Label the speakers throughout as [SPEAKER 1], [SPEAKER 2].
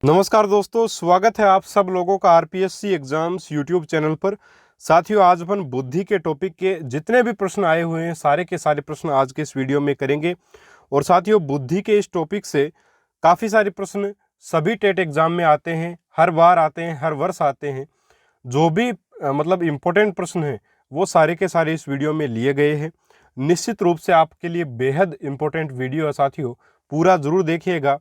[SPEAKER 1] नमस्कार दोस्तों, स्वागत है आप सब लोगों का आरपीएससी एग्जाम्स यूट्यूब चैनल पर। साथियों, आज अपन बुद्धि के टॉपिक के जितने भी प्रश्न आए हुए हैं सारे के सारे प्रश्न आज के इस वीडियो में करेंगे। और साथियों, बुद्धि के इस टॉपिक से काफ़ी सारे प्रश्न सभी टेट एग्जाम में आते हैं, हर बार आते हैं, हर वर्ष आते हैं। जो भी मतलब इम्पोर्टेंट प्रश्न हैं वो सारे के सारे इस वीडियो में लिए गए हैं। निश्चित रूप से आपके लिए बेहद इम्पोर्टेंट वीडियो है साथियों, पूरा ज़रूर देखिएगा।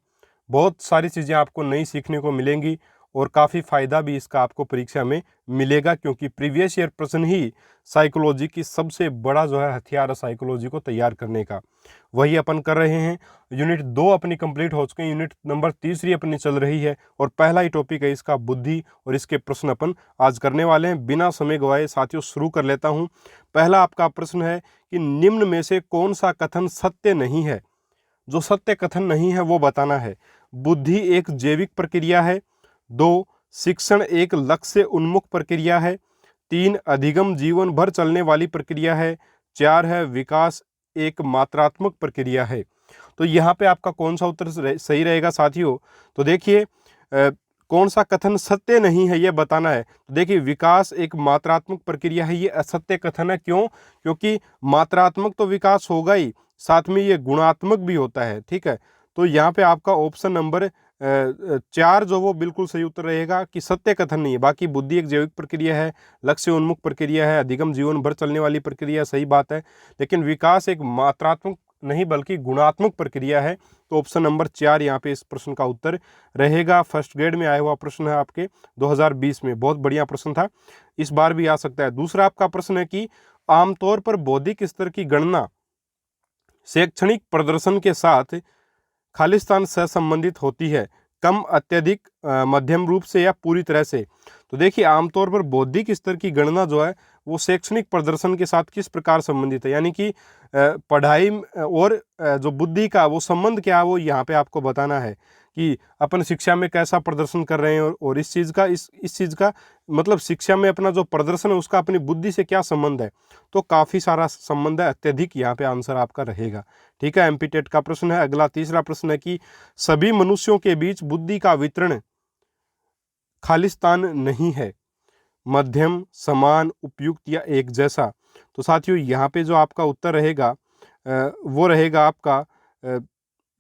[SPEAKER 1] बहुत सारी चीज़ें आपको नई सीखने को मिलेंगी और काफ़ी फ़ायदा भी इसका आपको परीक्षा में मिलेगा, क्योंकि प्रीवियस ईयर प्रश्न ही साइकोलॉजी की सबसे बड़ा जो है हथियार है साइकोलॉजी को तैयार करने का। वही अपन कर रहे हैं। यूनिट 2 अपनी कंप्लीट हो चुके हैं, यूनिट नंबर 3 अपनी चल रही है और पहला ही टॉपिक है इसका बुद्धि, और इसके प्रश्न अपन आज करने वाले हैं। बिना समय गवाए साथियों शुरू कर लेता हूँ। पहला आपका प्रश्न है कि निम्न में से कौन सा कथन सत्य नहीं है। जो सत्य कथन नहीं है वो बताना है। बुद्धि एक जैविक प्रक्रिया है। 2, शिक्षण एक लक्ष्य उन्मुख प्रक्रिया है। 3, अधिगम जीवन भर चलने वाली प्रक्रिया है। 4 है विकास एक मात्रात्मक प्रक्रिया है। तो यहाँ पे आपका कौन सा उत्तर सही रहेगा साथियों? तो देखिए, कौन सा कथन सत्य नहीं है ये बताना है। तो देखिए, विकास एक मात्रात्मक प्रक्रिया है, ये असत्य कथन है। क्यों? क्योंकि मात्रात्मक तो विकास होगा ही, साथ में ये गुणात्मक भी होता है। ठीक है, तो यहाँ पे आपका ऑप्शन नंबर 4 जो वो बिल्कुल सही उत्तर रहेगा कि सत्य कथन नहीं है। बाकी बुद्धि एक जैविक प्रक्रिया है, लक्ष्य उन्मुख प्रक्रिया है, अधिगम जीवन भर चलने वाली प्रक्रिया, सही बात है। लेकिन विकास एक मात्रात्मक नहीं बल्कि गुणात्मक प्रक्रिया है। तो ऑप्शन नंबर 4 यहाँ पे इस प्रश्न का उत्तर रहेगा। फर्स्ट ग्रेड में आया हुआ प्रश्न है आपके 2020 में, बहुत बढ़िया प्रश्न था, इस बार भी आ सकता है। दूसरा आपका प्रश्न है कि आमतौर पर बौद्धिक स्तर की गणना शैक्षणिक प्रदर्शन के साथ खालिस्तान से संबंधित होती है, कम, अत्यधिक, मध्यम रूप से या पूरी तरह से। तो देखिए, आमतौर पर बौद्धिक स्तर की गणना जो है वो शैक्षणिक प्रदर्शन के साथ किस प्रकार संबंधित है, यानी कि पढ़ाई और जो बुद्धि का वो संबंध क्या है वो यहाँ पे आपको बताना है कि अपन शिक्षा में कैसा प्रदर्शन कर रहे हैं और इस चीज़ का इस चीज़ का मतलब शिक्षा में अपना जो प्रदर्शन है उसका अपनी बुद्धि से क्या संबंध है। तो काफ़ी सारा संबंध है, अत्यधिक यहाँ पे आंसर आपका रहेगा। ठीक है, एमपी टेट का प्रश्न है। अगला तीसरा प्रश्न है कि सभी मनुष्यों के बीच बुद्धि का वितरण खालिस्तान नहीं है, मध्यम, समान, उपयुक्त या एक जैसा। तो साथियों, यहाँ पे जो आपका उत्तर रहेगा वो रहेगा आपका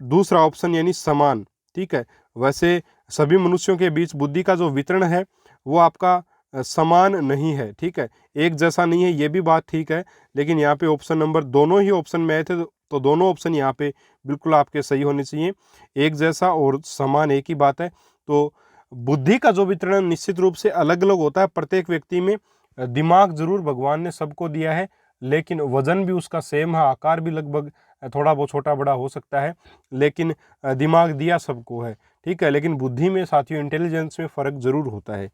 [SPEAKER 1] दूसरा ऑप्शन यानी समान। ठीक है, वैसे सभी मनुष्यों के बीच बुद्धि का जो वितरण है वो आपका समान नहीं है। ठीक है, एक जैसा नहीं है, ये भी बात ठीक है। लेकिन यहाँ पे ऑप्शन नंबर दोनों ही ऑप्शन में आए थे, तो दोनों ऑप्शन यहाँ पे बिल्कुल आपके सही होने चाहिए। एक जैसा और समान एक ही बात है। तो बुद्धि का जो वितरण निश्चित रूप से अलग अलग होता है प्रत्येक व्यक्ति में। दिमाग जरूर भगवान ने सबको दिया है, लेकिन वजन भी उसका सेम है, आकार भी लगभग थोड़ा बहुत छोटा बड़ा हो सकता है, लेकिन दिमाग दिया सबको है। ठीक है, लेकिन बुद्धि में साथियों, इंटेलिजेंस में फर्क जरूर होता है।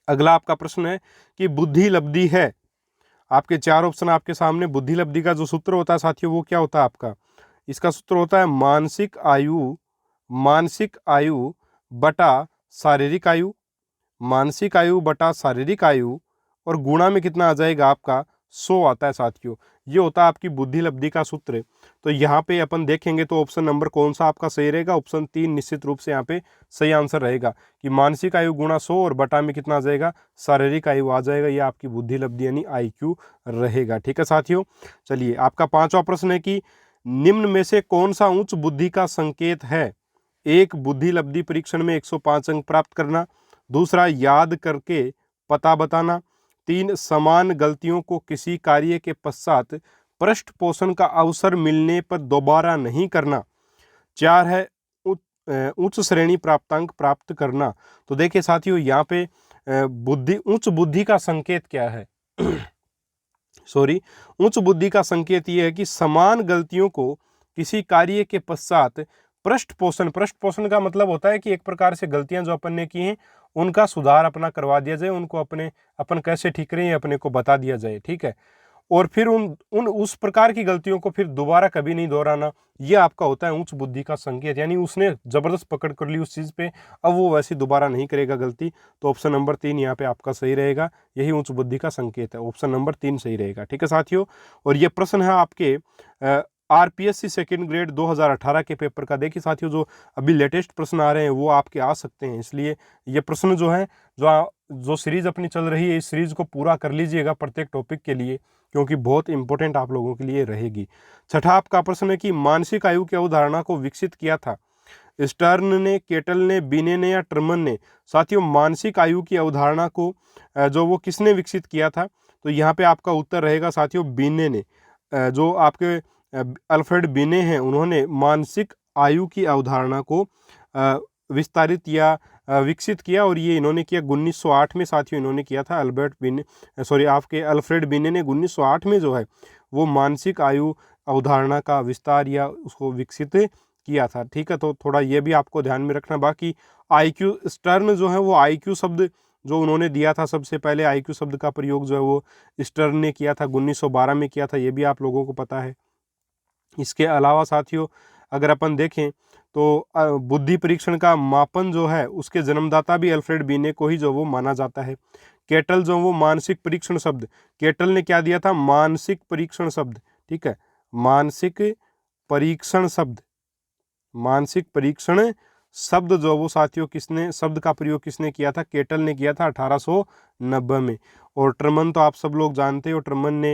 [SPEAKER 1] अगला आपका प्रश्न है कि बुद्धि लब्धि है। आपके 4 ऑप्शन आपके सामने। बुद्धि लब्धि का जो सूत्र होता है साथियों वो क्या होता है आपका? इसका सूत्र होता है मानसिक आयु बटा शारीरिक आयु, मानसिक आयु बटा शारीरिक आयु, और गुणा में कितना आ जाएगा आपका 100 आता है साथियों। ये होता है आपकी बुद्धि लब्धि का सूत्र। तो यहाँ पे अपन देखेंगे तो ऑप्शन नंबर कौन सा आपका सही रहेगा? ऑप्शन 3 निश्चित रूप से यहाँ पे सही आंसर रहेगा कि मानसिक आयु गुणा 100 और बटा में कितना आ जाएगा, शारीरिक आयु आ जाएगा। ये आपकी बुद्धि लब्धि यानी IQ रहेगा। ठीक है साथियों, चलिए आपका 5वां प्रश्न है कि निम्न में से कौन सा उच्च बुद्धि का संकेत है? 1, बुद्धि लब्धि परीक्षण में 105 अंक प्राप्त करना। दूसरा, याद करके पता बताना। 3, समान गलतियों को किसी कार्य के पश्चात पृष्ठ पोषण का अवसर मिलने पर दोबारा नहीं करना। 4 है उच्च श्रेणी प्राप्तांक प्राप्त करना। तो देखिए साथियों, यहाँ पे उच्च बुद्धि का संकेत क्या है? सॉरी, उच्च बुद्धि का संकेत ये है कि समान गलतियों को किसी कार्य के पश्चात पृष्ठ पोषण का मतलब होता है कि एक प्रकार से गलतियां जो अपन ने की हैं उनका सुधार अपना करवा दिया जाए, उनको अपन कैसे ठीक करें ये अपने को बता दिया जाए। ठीक है, और फिर उस प्रकार की गलतियों को फिर दोबारा कभी नहीं दोहराना। ये आपका होता है उच्च बुद्धि का संकेत, यानी उसने जबरदस्त पकड़ कर ली उस चीज़ पे, अब वो वैसी दोबारा नहीं करेगा गलती। तो ऑप्शन नंबर 3 यहाँ पे आपका सही रहेगा, यही उच्च बुद्धि का संकेत है। ऑप्शन नंबर 3 सही रहेगा। ठीक है साथियों, और ये प्रश्न है आपके आरपीएससी सेकंड ग्रेड 2018 के पेपर का देखिए साथियों, जो अभी लेटेस्ट प्रश्न आ रहे हैं वो आपके आ सकते हैं, इसलिए ये प्रश्न जो है जो सीरीज अपनी चल रही है इस सीरीज को पूरा कर लीजिएगा प्रत्येक टॉपिक के लिए, क्योंकि बहुत इंपॉर्टेंट आप लोगों के लिए रहेगी। छठा आपका प्रश्न है कि मानसिक आयु की अवधारणा को विकसित किया था स्टर्न ने, केटल ने, बिने ने या ट्रमन ने। साथियों मानसिक आयु की अवधारणा को जो वो किसने विकसित किया था, तो यहाँ पे आपका उत्तर रहेगा साथियों बिने ने। जो आपके अल्फ्रेड बिने हैं उन्होंने मानसिक आयु की अवधारणा को विस्तारित या विकसित किया, और ये इन्होंने किया 1908 में साथियों इन्होंने किया था। आपके अल्फ्रेड बिने ने 1908 में जो है वो मानसिक आयु अवधारणा का विस्तार या उसको विकसित किया था। ठीक है, तो थोड़ा ये भी आपको ध्यान में रखना। बाकी आईक्यू स्टर्न जो है वो आईक्यू शब्द जो उन्होंने दिया था, सबसे पहले आईक्यू शब्द का प्रयोग जो है वो स्टर्न ने किया था, 1912 में किया था, ये भी आप लोगों को पता है। इसके अलावा साथियों अगर अपन देखें तो बुद्धि परीक्षण का मापन जो है उसके जन्मदाता भी अल्फ्रेड बिने को ही जो वो माना जाता है। केटल जो वो मानसिक परीक्षण शब्द, केटल ने क्या दिया था, मानसिक परीक्षण शब्द। ठीक है, मानसिक परीक्षण शब्द, मानसिक परीक्षण शब्द जो वो साथियों किसने, शब्द का प्रयोग किसने किया था, केटल ने किया था 1890 में। और ट्रमन तो आप सब लोग जानते हो, ट्रमन ने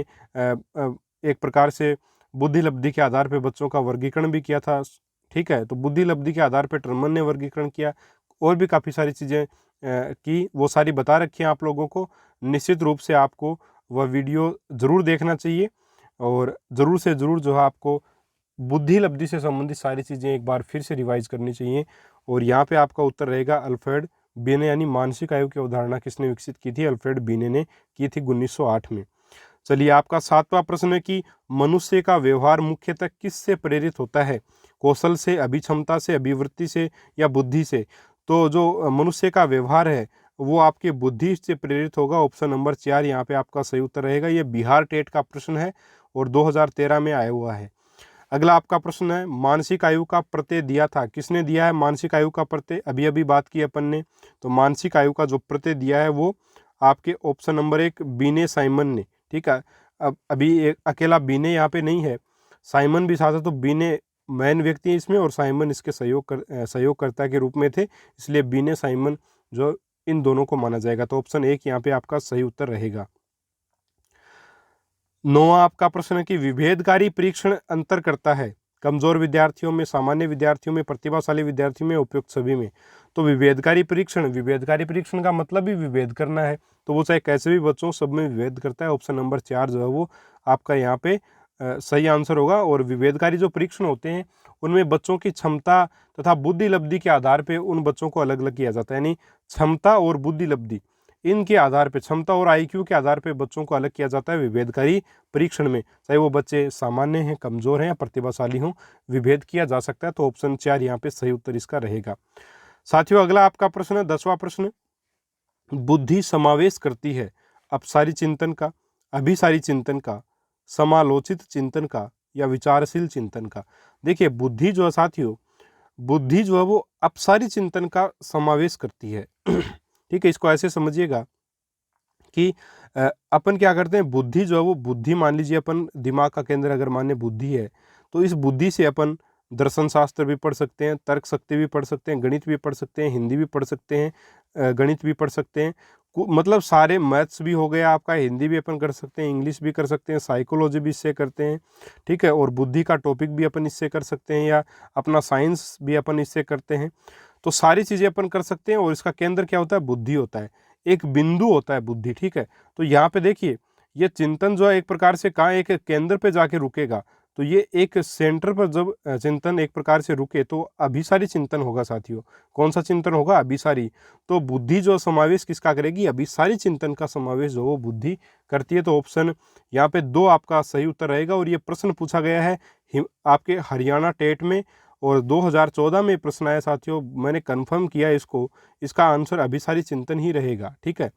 [SPEAKER 1] एक प्रकार से बुद्धि लब्धि के आधार पर बच्चों का वर्गीकरण भी किया था। ठीक है, तो बुद्धि लब्धि के आधार पर ट्रमन ने वर्गीकरण किया, और भी काफ़ी सारी चीज़ें की, वो सारी बता रखी हैं आप लोगों को। निश्चित रूप से आपको वह वीडियो ज़रूर देखना चाहिए, और ज़रूर से ज़रूर जो है आपको बुद्धि लब्धि से संबंधित सारी चीज़ें एक बार फिर से रिवाइज करनी चाहिए। और यहाँ पे आपका उत्तर रहेगा अल्फ्रेड बिने, यानी मानसिक आयु की अवधारणा किसने विकसित की थी, अल्फ्रेड बिने ने की थी 1908 में। चलिए आपका सातवां प्रश्न है कि मनुष्य का व्यवहार मुख्यतः किससे प्रेरित होता है, कौशल से, अभिक्षमता से, अभिवृत्ति से या बुद्धि से। तो जो मनुष्य का व्यवहार है वो आपके बुद्धि से प्रेरित होगा। ऑप्शन नंबर 4 यहाँ पे आपका सही उत्तर रहेगा। ये बिहार टेट का प्रश्न है और 2013 में आया हुआ है। अगला आपका प्रश्न है मानसिक आयु का प्रत्यय दिया था, किसने दिया है मानसिक आयु का प्रत्यय, अभी अभी बात की अपन ने। तो मानसिक आयु का जो प्रत्यय दिया है वो आपके ऑप्शन नंबर 1 बीने साइमन ने। ठीक है, अब अभी एक अकेला बीने यहाँ पे नहीं है, साइमन भी साथ है, तो बीने मैन व्यक्ति है इसमें और साइमन इसके सहयोगकर्ता के रूप में थे, इसलिए बीने साइमन जो इन दोनों को माना जाएगा। तो ऑप्शन 1 यहाँ पे आपका सही उत्तर रहेगा। 9वां आपका प्रश्न है कि विभेदकारी परीक्षण अंतर करता है, कमजोर विद्यार्थियों में, सामान्य विद्यार्थियों में, प्रतिभाशाली विद्यार्थियों में, उपयुक्त सभी में। तो विभेदकारी परीक्षण का मतलब ही विभेद करना है, तो वो चाहे कैसे भी बच्चों सब में विभेद करता है। ऑप्शन नंबर 4 जो है वो आपका यहाँ पे सही आंसर होगा। और विभेदकारी जो परीक्षण होते हैं उनमें बच्चों की क्षमता तथा बुद्धि लब्धि के आधार पर उन बच्चों को अलग अलग किया जाता है, यानी क्षमता और बुद्धि लब्धि इनके आधार पे, क्षमता और आईक्यू के आधार पे बच्चों को अलग किया जाता है विभेदकारी परीक्षण में, चाहे वो बच्चे सामान्य हैं, कमजोर हैं या प्रतिभाशाली हों, विभेद किया जा सकता है। तो ऑप्शन 4 यहाँ पे सही उत्तर इसका रहेगा। साथियों अगला आपका प्रश्न है 10वां प्रश्न, बुद्धि समावेश करती है अपसारी चिंतन का, अभिसारी चिंतन का, समालोचित चिंतन का या विचारशील चिंतन का। देखिए बुद्धि जो है साथियों, बुद्धि जो है वो अपसारी चिंतन का समावेश करती है। ठीक है, इसको ऐसे समझिएगा कि अपन क्या करते हैं, बुद्धि जो है वो बुद्धि मान लीजिए अपन दिमाग का केंद्र अगर माने बुद्धि है, तो इस बुद्धि से अपन दर्शन शास्त्र भी पढ़ सकते हैं, तर्क शक्ति भी पढ़ सकते हैं, गणित भी पढ़ सकते हैं, हिंदी भी पढ़ सकते हैं, गणित भी पढ़ सकते हैं, मतलब सारे मैथ्स भी हो गया आपका, हिंदी भी अपन कर सकते हैं, इंग्लिश भी कर सकते हैं, साइकोलॉजी भी इससे करते हैं। ठीक है, और बुद्धि का टॉपिक भी अपन इससे कर सकते हैं, या अपना साइंस भी अपन इससे करते हैं। तो सारी चीज़ें अपन कर सकते हैं, और इसका केंद्र क्या होता है, बुद्धि होता है, एक बिंदु होता है बुद्धि। ठीक है, तो यहाँ पे देखिए ये चिंतन जो है एक प्रकार से कहाँ एक केंद्र पे जाके रुकेगा, तो ये एक सेंटर पर जब चिंतन एक प्रकार से रुके तो अभिसारी चिंतन होगा साथियों। कौन सा चिंतन होगा, अभिसारी। तो बुद्धि जो समावेश किसका करेगी, अभिसारी चिंतन का समावेश जो वो बुद्धि करती है। तो ऑप्शन यहाँ पे 2 आपका सही उत्तर रहेगा। और ये प्रश्न पूछा गया है आपके हरियाणा टेट में, और 2014 में प्रश्न आया साथियों, मैंने कंफर्म किया इसको, इसका आंसर अभिसारी चिंतन ही रहेगा। ठीक है,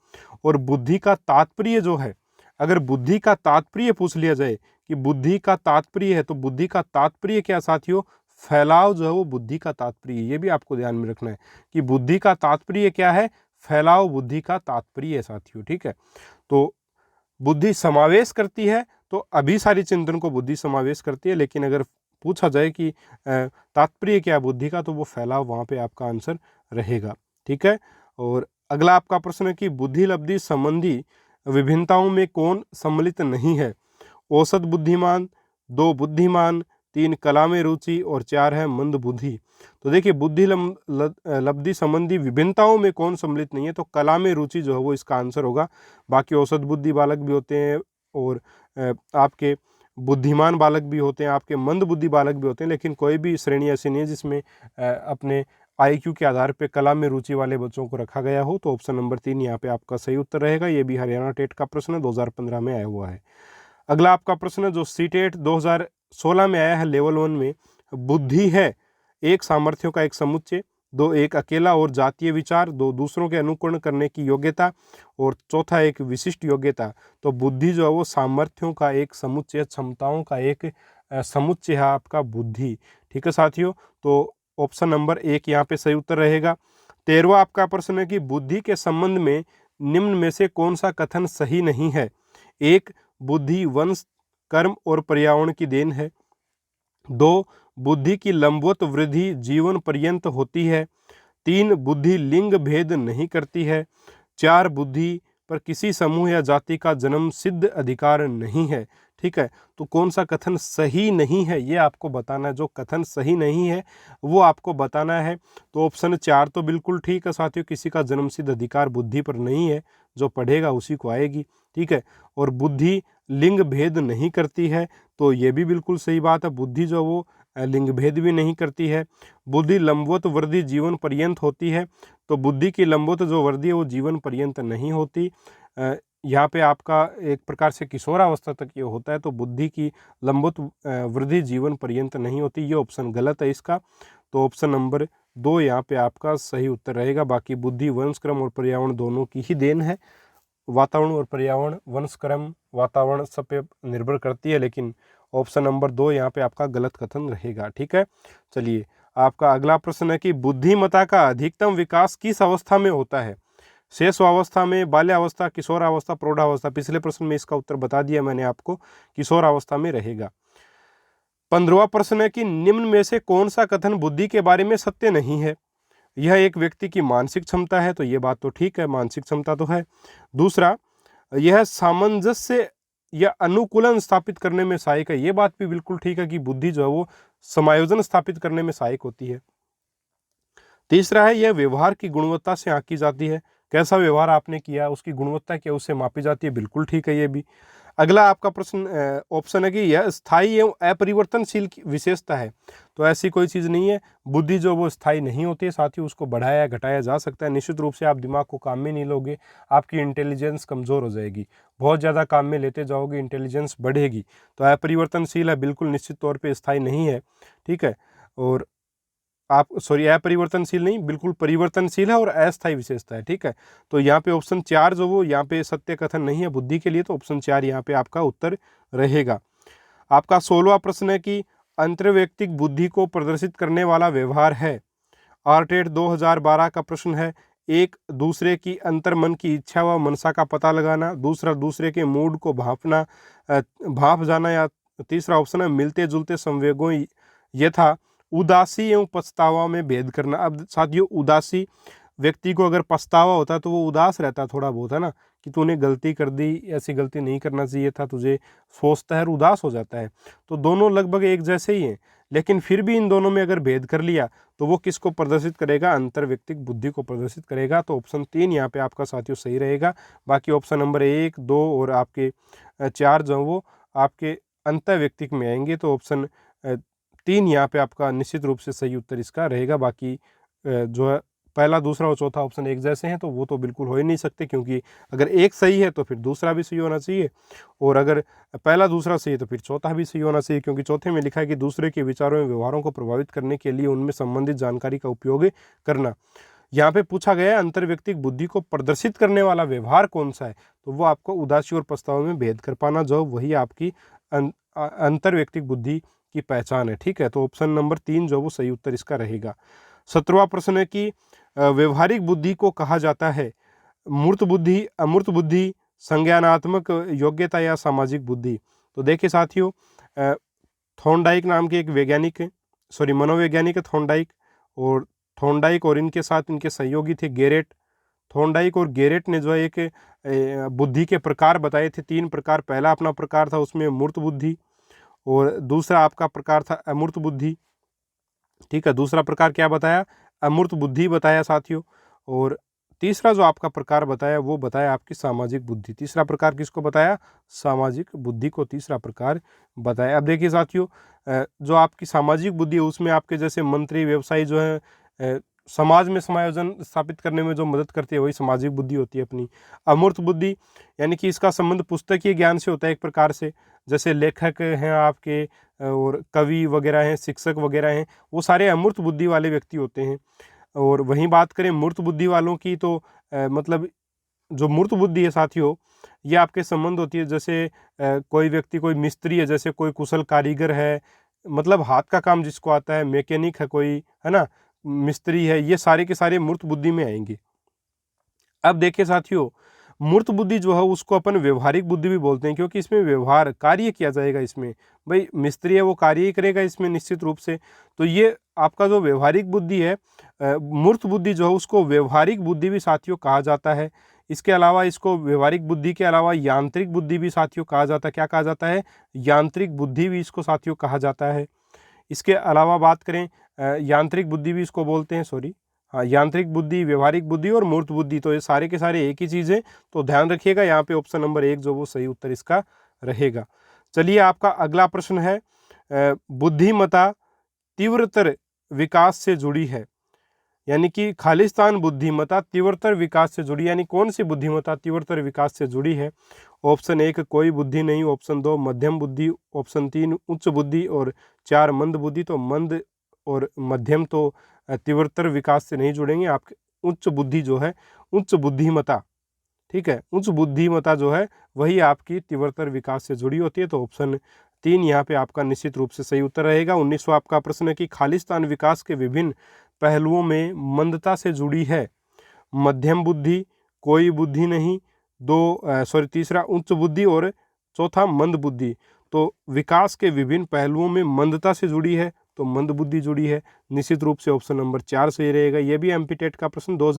[SPEAKER 1] और बुद्धि का तात्पर्य जो है, अगर बुद्धि का तात्पर्य पूछ लिया जाए कि बुद्धि का तात्पर्य है, तो बुद्धि का तात्पर्य क्या साथियों, फैलाव जो है वो बुद्धि का तात्पर्य, ये भी आपको ध्यान में रखना है कि बुद्धि का तात्पर्य क्या है, फैलाव बुद्धि का तात्पर्य है साथियों। ठीक है, तो बुद्धि समावेश करती है, तो अभिसारी चिंतन को बुद्धि समावेश करती है, लेकिन अगर पूछा जाए कि तात्पर्य क्या है बुद्धि का, तो वो फैलाव वहाँ पे आपका आंसर रहेगा। ठीक है। और अगला आपका प्रश्न है कि बुद्धि लब्धि संबंधी विभिन्नताओं में कौन सम्मिलित नहीं है? औसत बुद्धिमान, 2 बुद्धिमान, 3 कला में रुचि और 4 है मंद बुद्धि। तो देखिए बुद्धि लब्धि संबंधी विभिन्नताओं में कौन सम्मिलित नहीं है, तो कला में रुचि जो है वो इसका आंसर होगा। बाकी औसत बुद्धि बालक भी होते हैं और आपके बुद्धिमान बालक भी होते हैं, आपके मंद बुद्धि बालक भी होते हैं, लेकिन कोई भी श्रेणी ऐसी नहीं है जिसमें अपने IQ के आधार पे कला में रुचि वाले बच्चों को रखा गया हो। तो ऑप्शन नंबर 3 यहाँ पे आपका सही उत्तर रहेगा। ये भी हरियाणा टेट का प्रश्न है, 2015 में आया हुआ है। अगला आपका प्रश्न जो सीटेट 2016 में आया है लेवल 1 में, बुद्धि है 1 सामर्थ्यों का एक समुच्चय, 2 एक अकेला और जातीय विचार, 2 दूसरों के अनुकरण करने की योग्यता और चौथा एक विशिष्ट योग्यता। तो बुद्धि जो है वो सामर्थ्यों का एक समुच्चय, क्षमताओं का एक समुच्चय है आपका बुद्धि। ठीक है साथियों, तो ऑप्शन नंबर 1 यहाँ पे सही उत्तर रहेगा। 13वां आपका प्रश्न है कि बुद्धि के संबंध में निम्न में से कौन सा कथन सही नहीं है? 1 बुद्धि वंश, कर्म और पर्यावरण की देन है। 2 बुद्धि की लंबवत वृद्धि जीवन पर्यंत होती है। 3 बुद्धि लिंग भेद नहीं करती है। 4 बुद्धि पर किसी समूह या जाति का जन्म सिद्ध अधिकार नहीं है। ठीक है, तो कौन सा कथन सही नहीं है ये आपको बताना है। जो कथन सही नहीं है वो आपको बताना है। तो ऑप्शन 4 तो बिल्कुल ठीक है साथियों, किसी का जन्म सिद्ध अधिकार बुद्धि पर नहीं है, जो पढ़ेगा उसी को आएगी। ठीक है, और बुद्धि लिंग भेद नहीं करती है, तो ये भी बिल्कुल सही बात है। बुद्धि जो वो लिंग भेद भी नहीं करती है। बुद्धि लंबवत वृद्धि जीवन पर्यंत होती है, तो बुद्धि की लंबवत जो वृद्धि है वो जीवन पर्यंत नहीं होती। यहाँ पे आपका एक प्रकार से किशोरावस्था तक ये होता है, तो बुद्धि की लंबवत वृद्धि जीवन पर्यंत नहीं होती। ये ऑप्शन गलत है इसका। तो ऑप्शन नंबर 2 यहाँ पे आपका सही उत्तर रहेगा। बाकी बुद्धि वंशक्रम और पर्यावरण दोनों की ही देन है। वातावरण और पर्यावरण, वंशक्रम, वातावरण सब पे निर्भर करती है, लेकिन ऑप्शन नंबर 2 यहाँ पे आपका गलत कथन रहेगा। ठीक है, चलिए आपका अगला प्रश्न है कि बुद्धिमत्ता का अधिकतम विकास किस अवस्था में होता है? शेषावस्था में, बाल्यावस्था, किशोरावस्था, प्रौढ़ावस्था। पिछले प्रश्न में इसका उत्तर बता दिया मैंने आपको, किशोरावस्था में रहेगा। 15वां प्रश्न है कि निम्न में से कौन सा कथन बुद्धि के बारे में सत्य नहीं है? यह एक व्यक्ति की मानसिक क्षमता है, तो ये बात तो ठीक है, मानसिक क्षमता तो है। दूसरा, यह सामंजस्य या अनुकूलन स्थापित करने में सहायक है, ये बात भी बिल्कुल ठीक है कि बुद्धि जो है वो समायोजन स्थापित करने में सहायक होती है। तीसरा है, यह व्यवहार की गुणवत्ता से आंकी जाती है, कैसा व्यवहार आपने किया उसकी गुणवत्ता क्या उससे मापी जाती है, बिल्कुल ठीक है ये भी। अगला आपका प्रश्न ऑप्शन है कि यह स्थायी एवं अपरिवर्तनशील की विशेषता है, तो ऐसी कोई चीज़ नहीं है। बुद्धि जो वो स्थायी नहीं होती है, साथ ही उसको बढ़ाया घटाया जा सकता है। निश्चित रूप से आप दिमाग को काम में नहीं लोगे, आपकी इंटेलिजेंस कमज़ोर हो जाएगी। बहुत ज़्यादा काम में लेते जाओगे, इंटेलिजेंस बढ़ेगी। तो अपरिवर्तनशील है, बिल्कुल निश्चित तौर पर स्थायी नहीं है। ठीक है, और अपरिवर्तनशील नहीं, बिल्कुल परिवर्तनशील है और अस्थायी विशेषता है। ठीक है, तो यहाँ पे ऑप्शन 4 जो वो यहाँ पे सत्य कथन नहीं है बुद्धि के लिए, तो ऑप्शन 4 यहाँ पे आपका उत्तर रहेगा। आपका 16वां प्रश्न है कि अंतर्वैयक्तिक बुद्धि को प्रदर्शित करने वाला व्यवहार है। आरटेट 2012 का प्रश्न है। 1 दूसरे की अंतर्मन की इच्छा व मनसा का पता लगाना। दूसरा, दूसरे के मूड को भांप जाना। या तीसरा ऑप्शन है मिलते जुलते संवेगों यथा उदासी एवं पछतावा में भेद करना। अब साथियों, उदासी व्यक्ति को अगर पछतावा होता है तो वो उदास रहता है थोड़ा बहुत, है ना, कि तूने गलती कर दी, ऐसी गलती नहीं करना चाहिए था तुझे, सोचता है और उदास हो जाता है। तो दोनों लगभग एक जैसे ही हैं, लेकिन फिर भी इन दोनों में अगर भेद कर लिया तो वो किसको प्रदर्शित करेगा? अंतर्व्यक्तिक बुद्धि को प्रदर्शित करेगा। तो ऑप्शन 3 यहाँ पे आपका साथियों सही रहेगा। बाकी ऑप्शन नंबर 1, 2 और आपके 4 जो वो आपके अंतर्व्यक्तिक में आएंगे। तो ऑप्शन 3 यहाँ पे आपका निश्चित रूप से सही उत्तर इसका रहेगा। बाकी जो है पहला, दूसरा और चौथा ऑप्शन एक जैसे हैं, तो वो तो बिल्कुल हो ही नहीं सकते, क्योंकि अगर एक सही है तो फिर दूसरा भी सही होना चाहिए, और अगर पहला दूसरा सही है तो फिर चौथा भी सही होना चाहिए, क्योंकि चौथे में लिखा है कि दूसरे के विचारों एवं व्यवहारों को प्रभावित करने के लिए उनमें संबंधित जानकारी का उपयोग करना। यहाँ पे पूछा गया है अंतर्व्यक्तिक बुद्धि को प्रदर्शित करने वाला व्यवहार कौन सा है, तो वो आपको उदासी और पछतावा में भेद कर पाना, जो वही आपकी अंतर्व्यक्तिक बुद्धि की पहचान है। ठीक है, तो ऑप्शन नंबर 3 जो वो सही उत्तर इसका रहेगा। 17वां प्रश्न है कि व्यवहारिक बुद्धि को कहा जाता है मूर्त बुद्धि, अमूर्त बुद्धि, संज्ञानात्मक योग्यता या सामाजिक बुद्धि। तो देखिए साथियों, थॉर्नडाइक नाम के एक वैज्ञानिक है, सॉरी मनोवैज्ञानिक है थॉर्नडाइक, और थॉर्नडाइक और इनके साथ इनके सहयोगी थे गेरेट। थॉर्नडाइक और गेरेट ने जो है एक बुद्धि के प्रकार बताए थे, 3 प्रकार। पहला अपना प्रकार था उसमें मूर्त बुद्धि, और दूसरा आपका प्रकार था अमूर्त बुद्धि, ठीक है। दूसरा प्रकार क्या बताया, अमूर्त बुद्धि बताया साथियों। और तीसरा जो आपका प्रकार बताया वो बताया आपकी सामाजिक बुद्धि। तीसरा प्रकार किसको बताया, सामाजिक बुद्धि को तीसरा प्रकार बताया। अब देखिए साथियों, जो आपकी सामाजिक बुद्धि है उसमें आपके जैसे मंत्री, व्यवसायी जो है समाज में समायोजन स्थापित करने में जो मदद करती है वही सामाजिक बुद्धि होती है अपनी। अमूर्त बुद्धि यानी कि इसका संबंध पुस्तकीय ज्ञान से होता है एक प्रकार से, जैसे लेखक हैं आपके और कवि वगैरह हैं, शिक्षक वगैरह हैं, वो सारे अमूर्त बुद्धि वाले व्यक्ति होते हैं। और वहीं बात करें मूर्त बुद्धि वालों की तो मतलब जो मूर्त बुद्धि है साथियों, ये आपके संबंध होती है जैसे कोई व्यक्ति, कोई मिस्त्री है, जैसे कोई कुशल कारीगर है, मतलब हाथ का काम जिसको आता है, मैकेनिक है कोई, है ना, मिस्त्री है, ये सारे के सारे मूर्त बुद्धि में आएंगे। अब देखिए साथियों, मूर्त बुद्धि जो है उसको अपन व्यवहारिक बुद्धि भी बोलते हैं, क्योंकि इसमें व्यवहार कार्य किया जाएगा। इसमें भाई मिस्त्री है वो कार्य ही करेगा इसमें निश्चित रूप से। तो ये आपका जो व्यवहारिक बुद्धि है, मूर्त बुद्धि जो है उसको व्यवहारिक बुद्धि भी साथियों कहा जाता है। इसके अलावा इसको व्यवहारिक बुद्धि के अलावा यांत्रिक बुद्धि भी साथियों कहा जाता है। क्या कहा जाता है, यांत्रिक बुद्धि भी इसको साथियों कहा जाता है। इसके अलावा बात करें, यांत्रिक बुद्धि भी इसको बोलते हैं, सॉरी, हाँ, यांत्रिक बुद्धि, व्यवहारिक बुद्धि और मूर्त बुद्धि, तो ये सारे के सारे एक ही चीज़ है। तो ध्यान रखिएगा, यहाँ पे ऑप्शन नंबर 1 जो वो सही उत्तर इसका रहेगा। चलिए आपका अगला प्रश्न है, बुद्धिमत्ता तीव्रतर विकास से जुड़ी है, यानी कि खालिस्तान बुद्धिमत्ता तीव्रतर विकास से जुड़ी, यानी कौन सी बुद्धिमत्ता तीव्रतर विकास से जुड़ी है। ऑप्शन 1 कोई बुद्धि नहीं, ऑप्शन 2 मध्यम बुद्धि, ऑप्शन 3 उच्च बुद्धि, और 4 मंद बुद्धि। तो मंद और मध्यम तो तीव्रतर विकास से नहीं जुड़ेंगे, आपके उच्च बुद्धि जो है, उच्च बुद्धिमत्ता, ठीक है, उच्च बुद्धिमत्ता जो है वही आपकी तीव्रतर विकास से जुड़ी होती है। तो ऑप्शन 3 यहाँ पे आपका निश्चित रूप से सही उत्तर रहेगा। 19वां आपका प्रश्न है कि खालिस्तान विकास के विभिन्न पहलुओं में मंदता से जुड़ी है। मध्यम बुद्धि, कोई बुद्धि नहीं, तीसरा उच्च बुद्धि, और चौथा मंद बुद्धि। तो विकास के विभिन्न पहलुओं में मंदता से जुड़ी है, तो मंद बुद्धि जुड़ी है। निश्चित रूप से ऑप्शन नंबर 4 सही रहेगा। यह भी एमपी टेट का प्रश्न 2।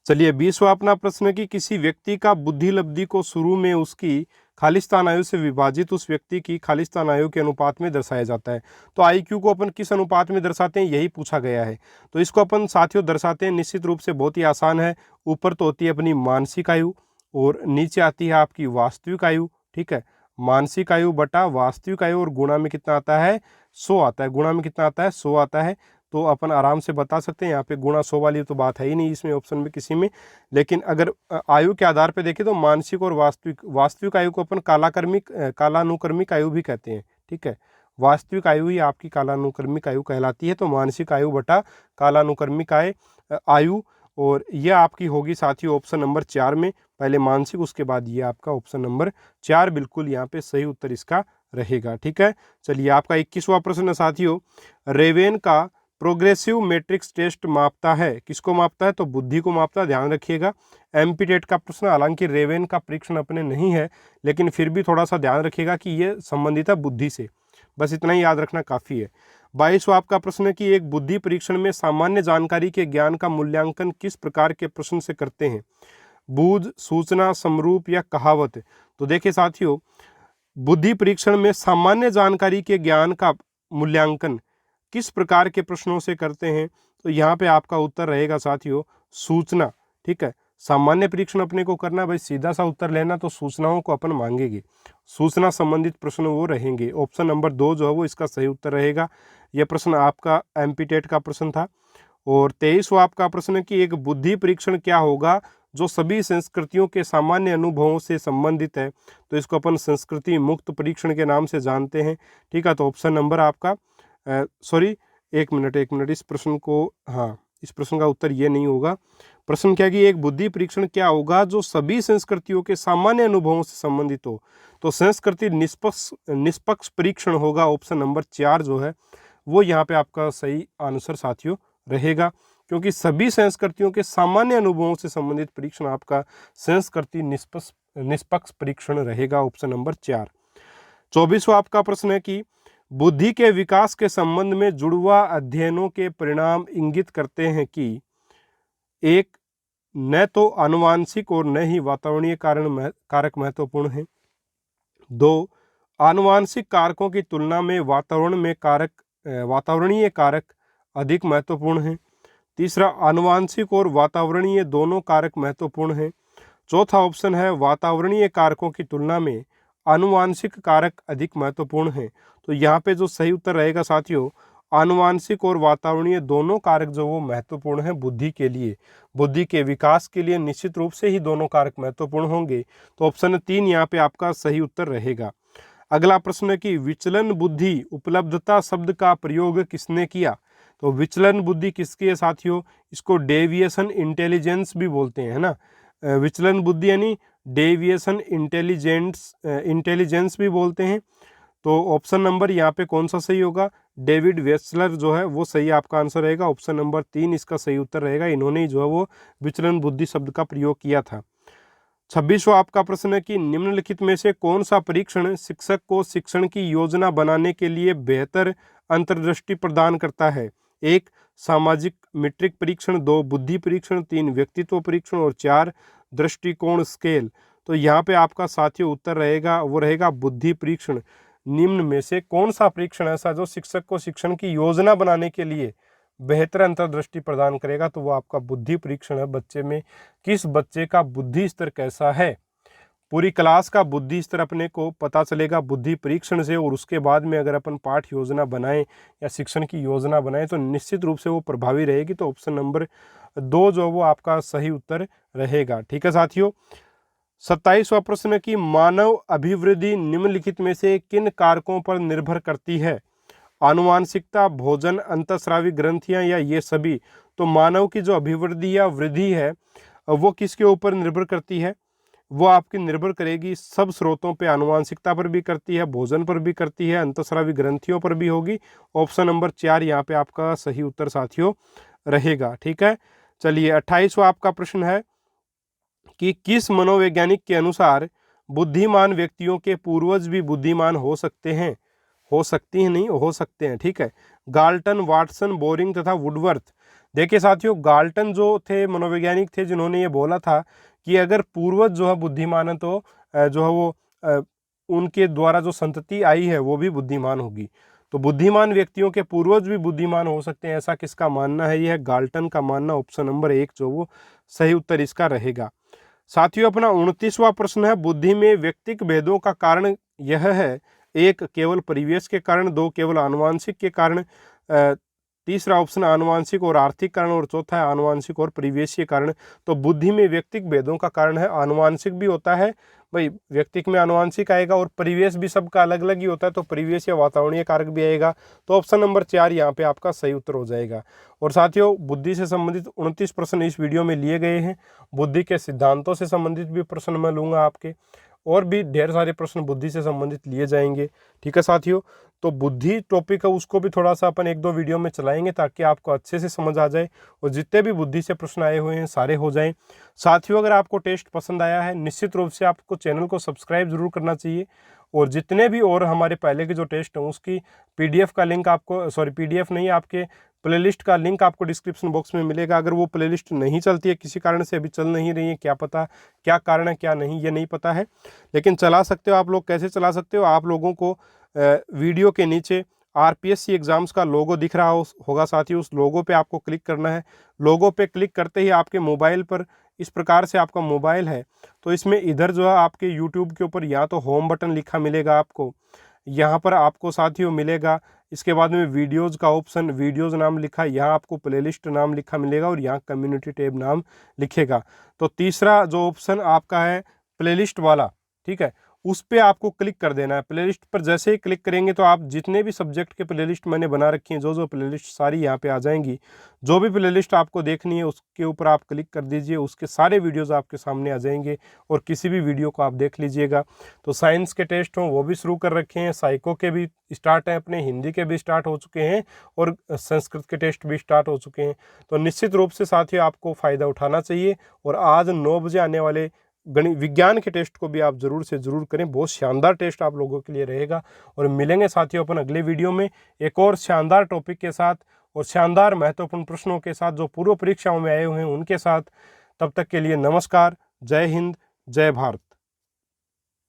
[SPEAKER 1] चलिए 20वां अपना प्रश्न है कि किसी व्यक्ति का बुद्धि लब्धि को शुरू में उसकी खालिस्तान आयु से विभाजित उस व्यक्ति की खालिस्तान आयु के अनुपात में दर्शाया जाता है। तो आईक्यू को अपन किस अनुपात में दर्शाते हैं, यही पूछा गया है। तो इसको अपन साथियों दर्शाते हैं निश्चित रूप से, बहुत ही आसान है। ऊपर तो होती है अपनी मानसिक आयु और नीचे आती है आपकी वास्तविक आयु, ठीक है। मानसिक आयु बटा वास्तविक आयु, और गुणा में कितना आता है, 100 आता है। गुणा में कितना आता है, 100 आता है। तो अपन आराम से बता सकते हैं, यहाँ पे गुणा 100 वाली तो बात है ही नहीं इसमें ऑप्शन में किसी में। लेकिन अगर आयु के आधार पे देखें तो मानसिक और वास्तविक आयु को अपन कालानुक्रमिक आयु भी कहते हैं, ठीक है। वास्तविक आयु ही आपकी कालानुक्रमिक आयु कहलाती है। तो मानसिक आयु बटा कालानुक्रमिक आयु, और यह आपकी होगी साथियों ऑप्शन नंबर 4 में, पहले मानसिक उसके बाद ये आपका ऑप्शन नंबर 4 बिल्कुल यहाँ पे सही उत्तर इसका रहेगा, ठीक है। चलिए आपका 21वां प्रश्न है साथियों, रेवेन का प्रोग्रेसिव मैट्रिक्स टेस्ट मापता है, किसको मापता है, तो बुद्धि को मापता है। ध्यान रखिएगा, एमपी टेट का प्रश्न, हालांकि रेवेन का परीक्षण अपने नहीं है, लेकिन फिर भी थोड़ा सा ध्यान रखिएगा कि ये संबंधित है बुद्धि से, बस इतना ही याद रखना काफ़ी है। 22वां आपका प्रश्न है कि एक बुद्धि परीक्षण में सामान्य जानकारी के ज्ञान का मूल्यांकन किस प्रकार के प्रश्न से करते हैं, बूझ, सूचना, समरूप या कहावत। तो देखिए साथियों, बुद्धि परीक्षण में सामान्य जानकारी के ज्ञान का मूल्यांकन किस प्रकार के प्रश्नों से करते हैं, तो यहाँ पे आपका उत्तर रहेगा साथियों सूचना, ठीक है। सामान्य परीक्षण अपने को करना, भाई सीधा सा उत्तर लेना, तो सूचनाओं को अपन मांगेंगे, सूचना संबंधित प्रश्न वो रहेंगे। ऑप्शन नंबर 2 जो है वो इसका सही उत्तर रहेगा। यह प्रश्न आपका एमपी टेट का प्रश्न था। और 23वां आपका प्रश्न है कि एक बुद्धि परीक्षण क्या होगा जो सभी संस्कृतियों के सामान्य अनुभवों से संबंधित है, तो इसको अपन संस्कृति मुक्त परीक्षण के नाम से जानते हैं, ठीक है। तो ऑप्शन नंबर आपका एक मिनट, इस प्रश्न को, हाँ, इस प्रश्न का उत्तर ये नहीं होगा। प्रश्न क्या कि एक बुद्धि परीक्षण क्या होगा जो सभी संस्कृतियों के सामान्य अनुभवों से संबंधित हो, तो संस्कृति निष्पक्ष परीक्षण होगा। ऑप्शन नंबर 4 जो है वो यहाँ पे आपका सही आंसर साथियों रहेगा, क्योंकि सभी संस्कृतियों के सामान्य अनुभवों से संबंधित परीक्षण आपका संस्कृति निष्पक्ष परीक्षण रहेगा, ऑप्शन नंबर 4। 24वां आपका प्रश्न है कि बुद्धि के विकास के संबंध में जुड़वा अध्ययनों के परिणाम इंगित करते हैं कि एक, न तो आनुवांशिक और न ही वातावरणीय कारक महत्वपूर्ण हैं। 2, आनुवांशिक कारकों की तुलना में वातावरणीय कारक अधिक महत्वपूर्ण हैं। तीसरा, आनुवांशिक और वातावरणीय दोनों कारक महत्वपूर्ण हैं। चौथा ऑप्शन है वातावरणीय कारकों की तुलना में आनुवांशिक कारक अधिक महत्वपूर्ण हैं। तो यहाँ पे जो सही उत्तर रहेगा साथियों, आनुवांशिक और वातावरणीय दोनों कारक जो वो महत्वपूर्ण हैं बुद्धि के लिए, बुद्धि के विकास के लिए निश्चित रूप से ही दोनों कारक महत्वपूर्ण होंगे। तो ऑप्शन 3 यहाँ पे आपका सही उत्तर रहेगा। अगला प्रश्न है कि विचलन बुद्धि उपलब्धता शब्द का प्रयोग किसने किया। तो विचलन बुद्धि किसकी है साथियों, इसको डेविएशन इंटेलिजेंस भी बोलते हैं, है ना। विचलन बुद्धि यानी डेविएशन इंटेलिजेंस भी बोलते हैं। तो ऑप्शन नंबर यहाँ पे कौन सा सही होगा, डेविड वेस्लर जो है वो सही आपका आंसर रहेगा। ऑप्शन नंबर 3 इसका सही उत्तर रहेगा। इन्होंने जो है वो विचलन बुद्धि शब्द का प्रयोग किया था। 26वां आपका प्रश्न है कि निम्नलिखित में से कौन सा परीक्षण शिक्षक को शिक्षण की योजना बनाने के लिए बेहतर अंतर्दृष्टि प्रदान करता है। 1, सामाजिक मीट्रिक परीक्षण, 2, बुद्धि परीक्षण, 3, व्यक्तित्व परीक्षण और 4, दृष्टिकोण स्केल। तो यहाँ पे आपका साथियों उत्तर रहेगा वो रहेगा बुद्धि परीक्षण। निम्न में से कौन सा परीक्षण ऐसा जो शिक्षक को शिक्षण की योजना बनाने के लिए बेहतर अंतर्दृष्टि प्रदान करेगा, तो वो आपका बुद्धि परीक्षण है। बच्चे में किस बच्चे का बुद्धि स्तर कैसा है, पूरी क्लास का बुद्धि स्तर अपने को पता चलेगा बुद्धि परीक्षण से। और उसके बाद में अगर अपन पाठ योजना बनाएं या शिक्षण की योजना बनाएं तो निश्चित रूप से वो प्रभावी रहेगी। तो ऑप्शन नंबर 2 जो वो आपका सही उत्तर रहेगा। ठीक है साथियों। 27वां प्रश्न की मानव अभिवृद्धि निम्नलिखित में से किन कारकों पर निर्भर करती है। आनुवांशिकता, भोजन, अंतःस्रावी ग्रंथियां या ये सभी। तो मानव की जो अभिवृद्धि या वृद्धि है वो किसके ऊपर निर्भर करती है, वो आपकी निर्भर करेगी सब स्रोतों पे। आनुवांशिकता पर भी करती है, भोजन पर भी करती है, अंतःस्रावी ग्रंथियों पर भी होगी। ऑप्शन नंबर 4 यहाँ पे आपका सही उत्तर साथियों रहेगा। ठीक है। चलिए 28वां आपका प्रश्न है कि किस मनोवैज्ञानिक के अनुसार बुद्धिमान व्यक्तियों के पूर्वज भी बुद्धिमान हो सकते हैं, हो सकती हैं नहीं हो सकते हैं। ठीक है। गाल्टन, वाटसन, बोरिंग तथा वुडवर्थ। देखिए साथियों, गाल्टन जो थे मनोवैज्ञानिक थे जिन्होंने ये बोला था कि अगर पूर्वज जो है बुद्धिमान है तो जो है वो उनके द्वारा जो संतति आई है वो भी बुद्धिमान होगी। तो बुद्धिमान व्यक्तियों के पूर्वज भी बुद्धिमान हो सकते हैं, ऐसा किसका मानना है, यह गाल्टन का मानना। ऑप्शन नंबर 1 जो वो सही उत्तर इसका रहेगा। साथियों अपना 29वां प्रश्न है, बुद्धि में व्यक्तिक भेदों का कारण यह है। 1, केवल परिवेश के कारण, 2, केवल आनुवांशिक के कारण, तीसरा ऑप्शन आनुवांशिक और आर्थिक कारण, और चौथा है आनुवांशिक और परिवेशीय कारण। तो बुद्धि में व्यक्तिक भेदों का कारण है आनुवांशिक भी होता है भाई, व्यक्तिक में आनुवांशिक आएगा, और परिवेश भी सबका अलग अलग ही होता है तो परिवेश या वातावरणीय कारक भी आएगा। तो ऑप्शन नंबर 4 यहाँ पे आपका सही उत्तर हो जाएगा। और साथियों बुद्धि से संबंधित 29 प्रश्न इस वीडियो में लिए गए हैं। बुद्धि के सिद्धांतों से संबंधित भी प्रश्न मैं लूँगा आपके, और भी ढेर सारे प्रश्न बुद्धि से संबंधित लिए जाएंगे। ठीक है साथियों। तो बुद्धि टॉपिक है उसको भी थोड़ा सा अपन 1-2 वीडियो में चलाएंगे ताकि आपको अच्छे से समझ आ जाए और जितने भी बुद्धि से प्रश्न आए हुए हैं सारे हो जाएं। साथियों अगर आपको टेस्ट पसंद आया है निश्चित रूप से आपको चैनल को सब्सक्राइब जरूर करना चाहिए, और जितने भी और हमारे पहले के जो टेस्ट हैं उसकी पीडीएफ का लिंक आपको, सॉरी पीडीएफ नहीं, आपके प्लेलिस्ट का लिंक आपको डिस्क्रिप्शन बॉक्स में मिलेगा। अगर वो प्लेलिस्ट नहीं चलती है, किसी कारण से अभी चल नहीं रही है, क्या पता क्या कारण है क्या नहीं ये नहीं पता है, लेकिन चला सकते हो आप लोग। कैसे चला सकते हो, आप लोगों को वीडियो के नीचे आरपीएससी एग्जाम्स का लोगो दिख रहा होगा साथियों, उस लोगो पे आपको क्लिक करना है। लोगो पे क्लिक करते ही आपके मोबाइल पर इस प्रकार से आपका मोबाइल है तो इसमें इधर जो है आपके यूट्यूब के ऊपर या तो होम बटन लिखा मिलेगा आपको, यहाँ पर आपको साथियों मिलेगा, इसके बाद में वीडियोज़ का ऑप्शन, वीडियोज़ नाम लिखा, यहाँ आपको प्लेलिस्ट नाम लिखा मिलेगा और यहाँ कम्युनिटी टैब नाम लिखेगा। तो तीसरा जो ऑप्शन आपका है प्लेलिस्ट वाला, ठीक है, उस पर आपको क्लिक कर देना है। प्लेलिस्ट पर जैसे ही क्लिक करेंगे तो आप जितने भी सब्जेक्ट के प्लेलिस्ट मैंने बना रखी हैं, जो प्लेलिस्ट सारी यहाँ पे आ जाएंगी। जो भी प्लेलिस्ट आपको देखनी है उसके ऊपर आप क्लिक कर दीजिए, उसके सारे वीडियोज़ आपके सामने आ जाएंगे और किसी भी वीडियो को आप देख लीजिएगा। तो साइंस के टेस्ट हों वो भी शुरू कर रखे हैं, साइको के भी स्टार्ट हैं अपने, हिंदी के भी स्टार्ट हो चुके हैं और संस्कृत के टेस्ट भी स्टार्ट हो चुके हैं। तो निश्चित रूप से साथियों आपको फ़ायदा उठाना चाहिए और आज 9 बजे आने वाले गणित विज्ञान के टेस्ट को भी आप ज़रूर से ज़रूर करें। बहुत शानदार टेस्ट आप लोगों के लिए रहेगा। और मिलेंगे साथियों अपन अगले वीडियो में एक और शानदार टॉपिक के साथ और शानदार महत्वपूर्ण प्रश्नों के साथ जो पूर्व परीक्षाओं में आए हुए हैं उनके साथ। तब तक के लिए नमस्कार, जय हिंद, जय भारत।